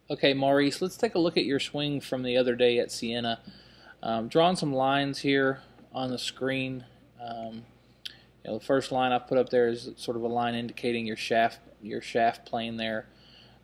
Okay, Maurice, let's take a look at your swing from the other day at Siena. Drawing some lines here on the screen. The first line I put up there is sort of a line indicating your shaft plane there.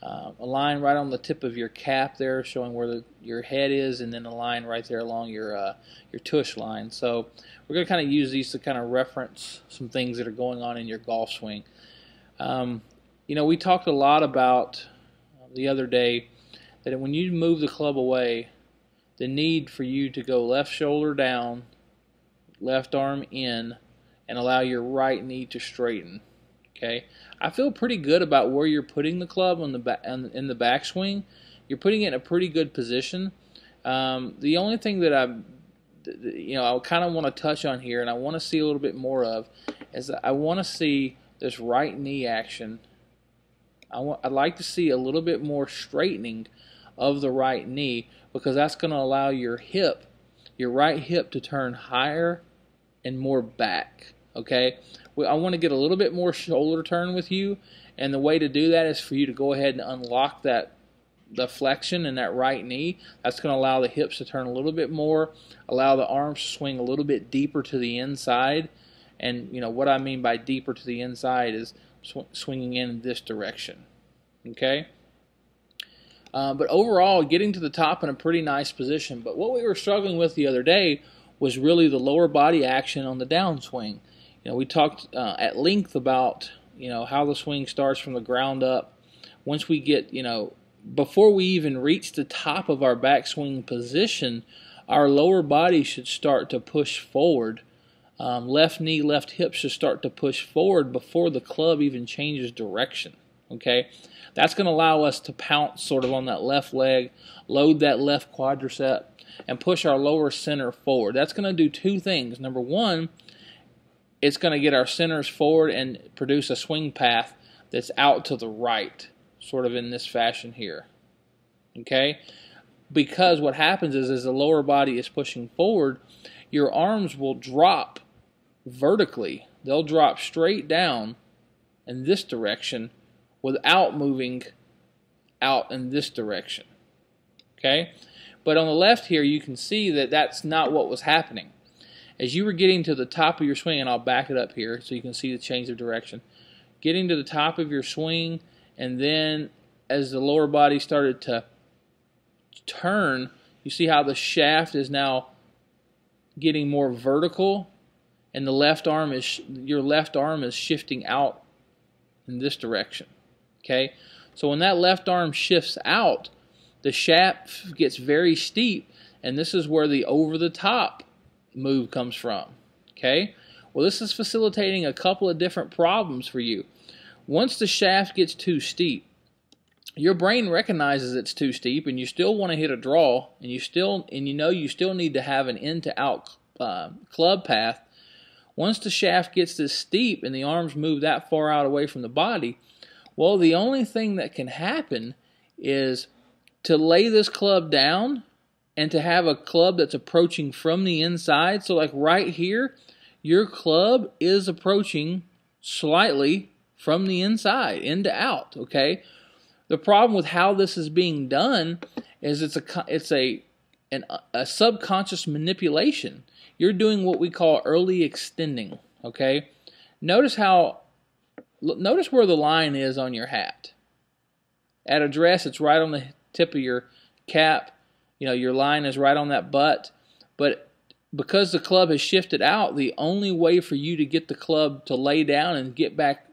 A line right on the tip of your cap there, showing where your head is, and then a line right there along your tush line. So we're going to kind of use these to kind of reference some things that are going on in your golf swing. We talked a lot about the other day that when you move the club away, the need for you to go left shoulder down, left arm in, and allow your right knee to straighten. Okay, I feel pretty good about where you're putting the club on in the backswing. You're putting it in a pretty good position. The only thing that I kind of want to touch on here, and I want to see a little bit more of, is that I want to see this right knee action. I'd like to see a little bit more straightening of the right knee, because that's going to allow your right hip to turn higher and more back. Okay, I want to get a little bit more shoulder turn with you, and the way to do that is for you to go ahead and unlock the flexion in that right knee. That's going to allow the hips to turn a little bit more, allow the arms to swing a little bit deeper to the inside. And what I mean by deeper to the inside is swinging in this direction. Okay. But overall, getting to the top in a pretty nice position. But what we were struggling with the other day was really the lower body action on the downswing. We talked at length about how the swing starts from the ground up. Once we get before we even reach the top of our backswing position, our lower body should start to push forward. Left knee, left hip should start to push forward before the club even changes direction. Okay, that's going to allow us to pounce sort of on that left leg, load that left quadricep, and push our lower center forward. That's going to do two things. Number one, it's going to get our centers forward and produce a swing path that's out to the right, sort of in this fashion here. Okay? Because what happens is, as the lower body is pushing forward, your arms will drop vertically. They'll drop straight down in this direction without moving out in this direction. Okay? But on the left here, you can see that that's not what was happening. As you were getting to the top of your swing, and I'll back it up here so you can see the change of direction. Getting to the top of your swing, and then as the lower body started to turn, you see how the shaft is now getting more vertical, and your left arm is shifting out in this direction. Okay? So when that left arm shifts out, the shaft gets very steep, and this is where the over the top move comes from. Okay? Well, this is facilitating a couple of different problems for you. Once the shaft gets too steep, your brain recognizes it's too steep, and you still want to hit a draw, and you still need to have an in to out club path. Once the shaft gets this steep and the arms move that far out away from the body, well, the only thing that can happen is to lay this club down and to have a club that's approaching from the inside. So like right here, your club is approaching slightly from the inside, in to out, okay? The problem with how this is being done is it's a subconscious manipulation. You're doing what we call early extending, okay? Notice where the line is on your hat. At address, it's right on the tip of your cap. Your line is right on that butt. But because the club has shifted out, the only way for you to get the club to lay down and get back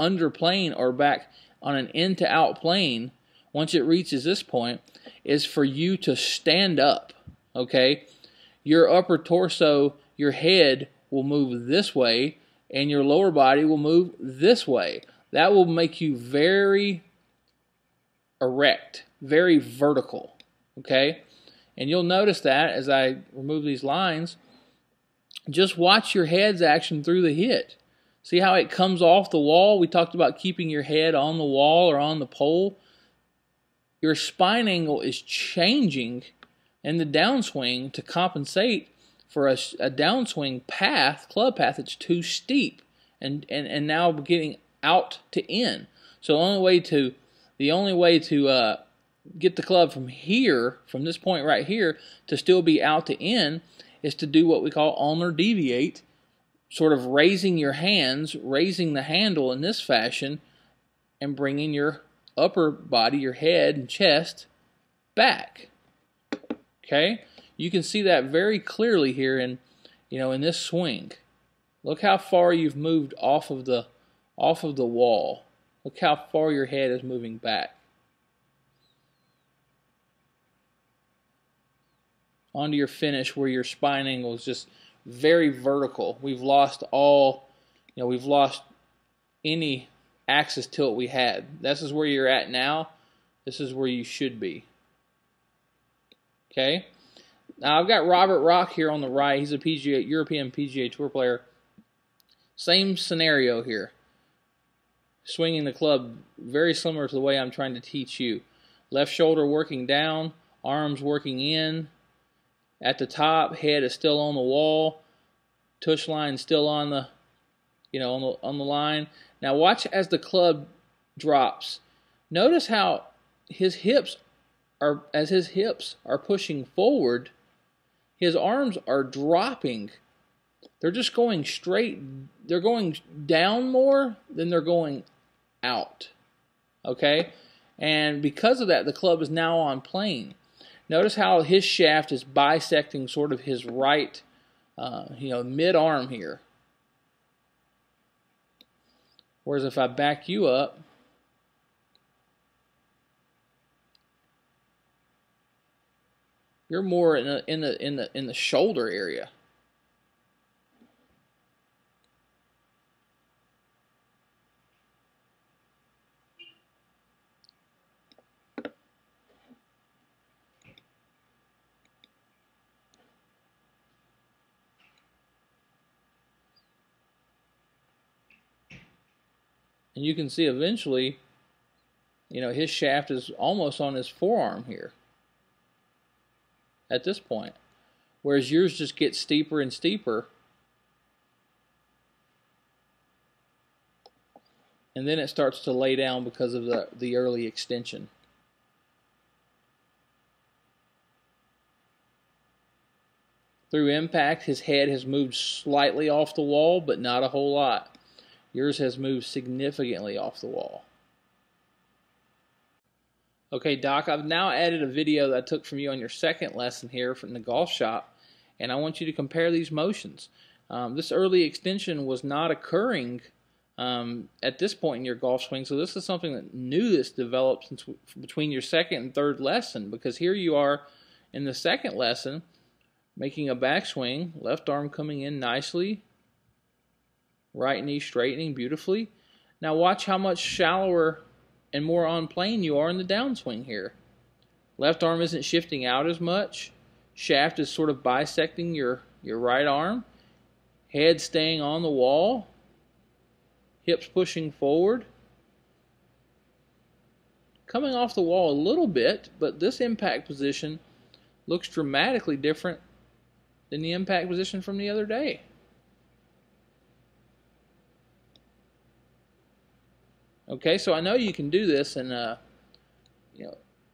under plane or back on an in to out plane, once it reaches this point, is for you to stand up. Okay? Your upper torso, your head will move this way, and your lower body will move this way. That will make you very erect, very vertical. Okay? And you'll notice that as I remove these lines, just watch your head's action through the hit. See how it comes off the wall? We talked about keeping your head on the wall or on the pole. Your spine angle is changing in the downswing to compensate for a downswing path, club path, that's too steep and now getting out to in. So the only way to get the club from here, from this point right here, to still be out to in, is to do what we call ulnar deviate, sort of raising your hands, raising the handle in this fashion, and bringing your upper body, your head and chest, back. Okay, you can see that very clearly here in, in this swing. Look how far you've moved off of the wall. Look how far your head is moving back. Onto your finish where your spine angle is just very vertical. We've lost we've lost any axis tilt we had. This is where you're at now. This is where you should be. Okay? Now I've got Robert Rock here on the right. He's a European PGA Tour player. Same scenario here. Swinging the club very similar to the way I'm trying to teach you. Left shoulder working down, arms working in. At the top, head is still on the wall. Tush line still on the, on the line. Now watch as the club drops. Notice how his hips are, as his hips are pushing forward, his arms are dropping. They're just going straight. They're going down more than they're going out. Okay? And because of that, the club is now on plane. Notice how his shaft is bisecting sort of his right, mid-arm here. Whereas if I back you up, you're more in the shoulder area. And you can see eventually, his shaft is almost on his forearm here at this point. Whereas yours just gets steeper and steeper. And then it starts to lay down because of the early extension. Through impact, his head has moved slightly off the wall, but not a whole lot. Yours has moved significantly off the wall. Okay, Doc, I've now added a video that I took from you on your second lesson here from the golf shop, and I want you to compare these motions. This early extension was not occurring at this point in your golf swing, so this is something that new that's developed since between your second and third lesson, because here you are in the second lesson making a backswing, left arm coming in nicely, right knee straightening beautifully. Now watch how much shallower and more on plane you are in the downswing here. Left arm isn't shifting out as much. Shaft is sort of bisecting your right arm. Head staying on the wall. Hips pushing forward. Coming off the wall a little bit, but this impact position looks dramatically different than the impact position from the other day. Okay, so I know you can do this, and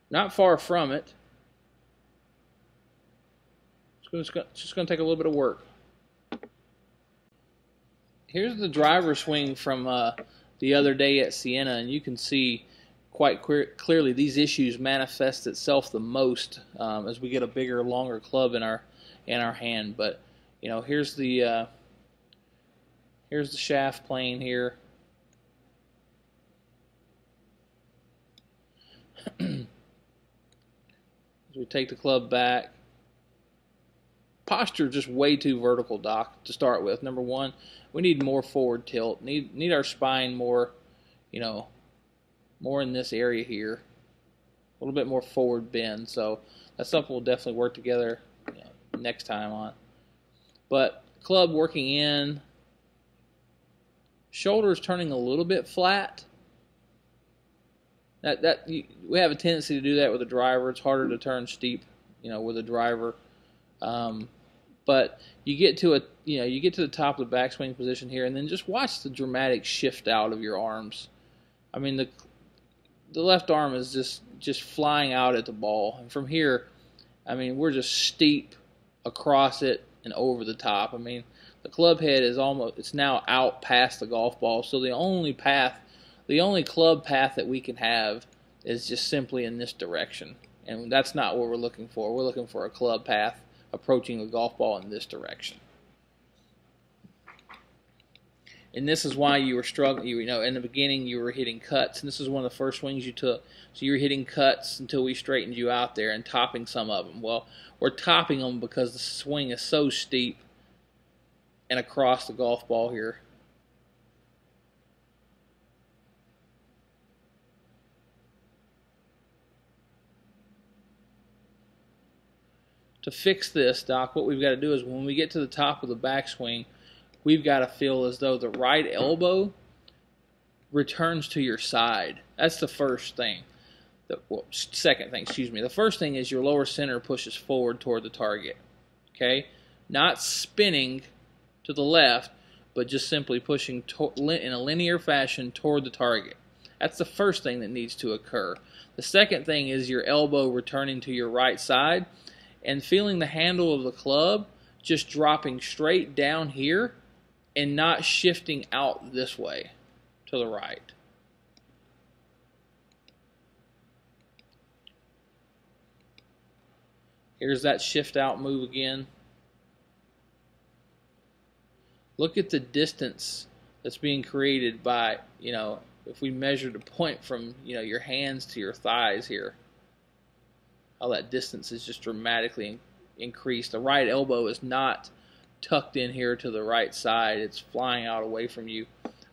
not far from it. It's just going to take a little bit of work. Here's the driver swing from the other day at Siena, and you can see quite clearly these issues manifest itself the most as we get a bigger, longer club in our hand. But here's the shaft plane here. As we take the club back, posture just way too vertical, Doc, to start with. Number one, we need more forward tilt. Need our spine more, more in this area here. A little bit more forward bend. So that's something we'll definitely work together next time on. But club working in, shoulders turning a little bit flat. We have a tendency to do that with a driver. It's harder to turn steep, with a driver. But you get to the top of the backswing position here, and then just watch the dramatic shift out of your arms. I mean, the left arm is just just flying out at the ball. And from here, I mean, we're just steep across it and over the top. I mean, the club head is it's now out past the golf ball. So the only club path that we can have is just simply in this direction. And that's not what we're looking for. We're looking for a club path approaching the golf ball in this direction. And this is why you were struggling. You know, in the beginning you were hitting cuts, and this is one of the first swings you took. So you were hitting cuts until we straightened you out there and topping some of them. Well, we're topping them because the swing is so steep and across the golf ball here. To fix this, Doc, what we've got to do is when we get to the top of the backswing, we've got to feel as though the right elbow returns to your side. That's the first thing. Second thing, excuse me. The first thing is your lower center pushes forward toward the target. Okay? Not spinning to the left, but just simply pushing in a linear fashion toward the target. That's the first thing that needs to occur. The second thing is your elbow returning to your right side and feeling the handle of the club just dropping straight down here and not shifting out this way to the right. Here's that shift out move again. Look at the distance that's being created by, you know, if we measure the point from, you know, your hands to your thighs here. How that distance is just dramatically increased. The right elbow is not tucked in here to the right side. It's flying out away from you.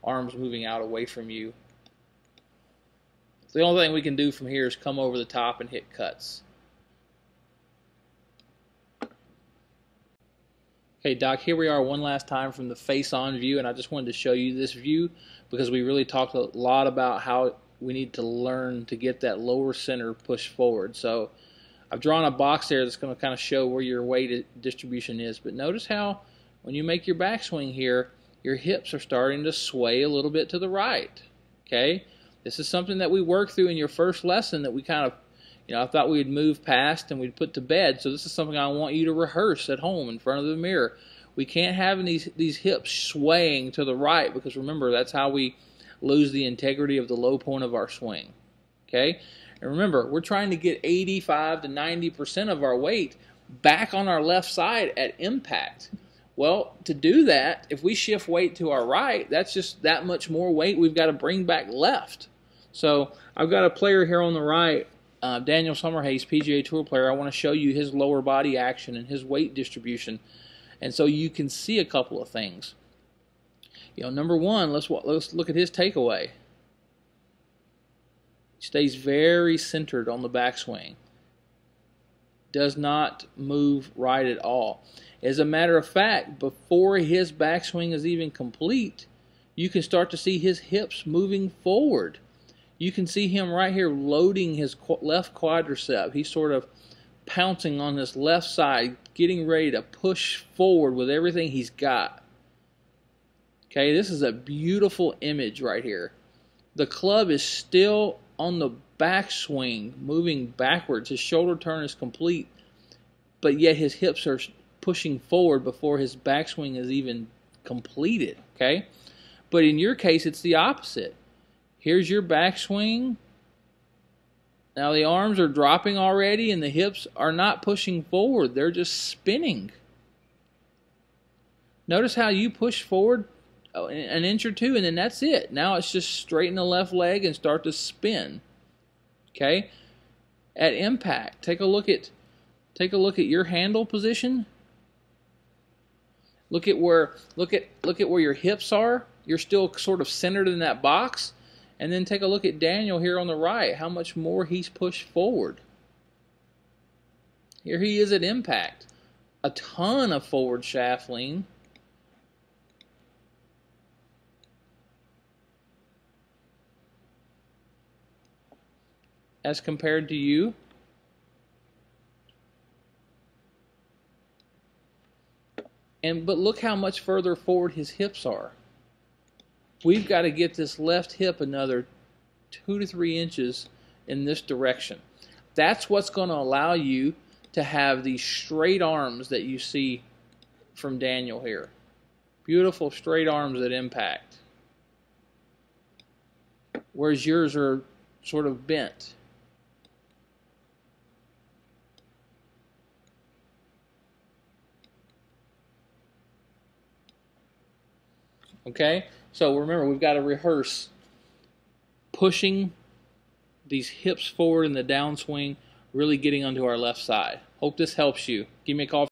Arms moving out away from you. The only thing we can do from here is come over the top and hit cuts. Okay, Doc, here we are one last time from the face-on view, and I just wanted to show you this view because we really talked a lot about how we need to learn to get that lower center push forward. So I've drawn a box there that's going to kind of show where your weight distribution is. But notice how when you make your backswing here, your hips are starting to sway a little bit to the right. Okay? This is something that we worked through in your first lesson that we kind of, you know, I thought we'd move past and we'd put to bed. So this is something I want you to rehearse at home in front of the mirror. We can't have these hips swaying to the right because remember, that's how we lose the integrity of the low point of our swing. Okay? And remember, we're trying to get 85 to 90% of our weight back on our left side at impact. Well, to do that, if we shift weight to our right, that's just that much more weight we've got to bring back left. So I've got a player here on the right, Daniel Summerhays, PGA Tour player. I want to show you his lower body action and his weight distribution. And so you can see a couple of things. You know, number one, let's look at his takeaway. Stays very centered on the backswing. Does not move right at all. As a matter of fact, before his backswing is even complete, you can start to see his hips moving forward. You can see him right here loading his left quadricep. He's sort of pouncing on this left side, getting ready to push forward with everything he's got. Okay, this is a beautiful image right here. The club is still on the backswing, moving backwards. His shoulder turn is complete, but yet his hips are pushing forward before his backswing is even completed. Okay, but in your case, it's the opposite. Here's your backswing. Now the arms are dropping already, and the hips are not pushing forward. They're just spinning. Notice how you push forward an inch or two, and then that's it. Now it's just straighten the left leg and start to spin. Okay? At impact, take a look at your handle position. Look at where your hips are. You're still sort of centered in that box. And then take a look at Daniel here on the right, how much more he's pushed forward. Here he is at impact. A ton of forward shaft lean. As compared to you. But look how much further forward his hips are. We've got to get this left hip another 2 to 3 inches in this direction. That's what's going to allow you to have these straight arms that you see from Daniel here. Beautiful straight arms at impact. Whereas yours are sort of bent. Okay? So remember, we've got to rehearse pushing these hips forward in the downswing, really getting onto our left side. Hope this helps you. Give me a call.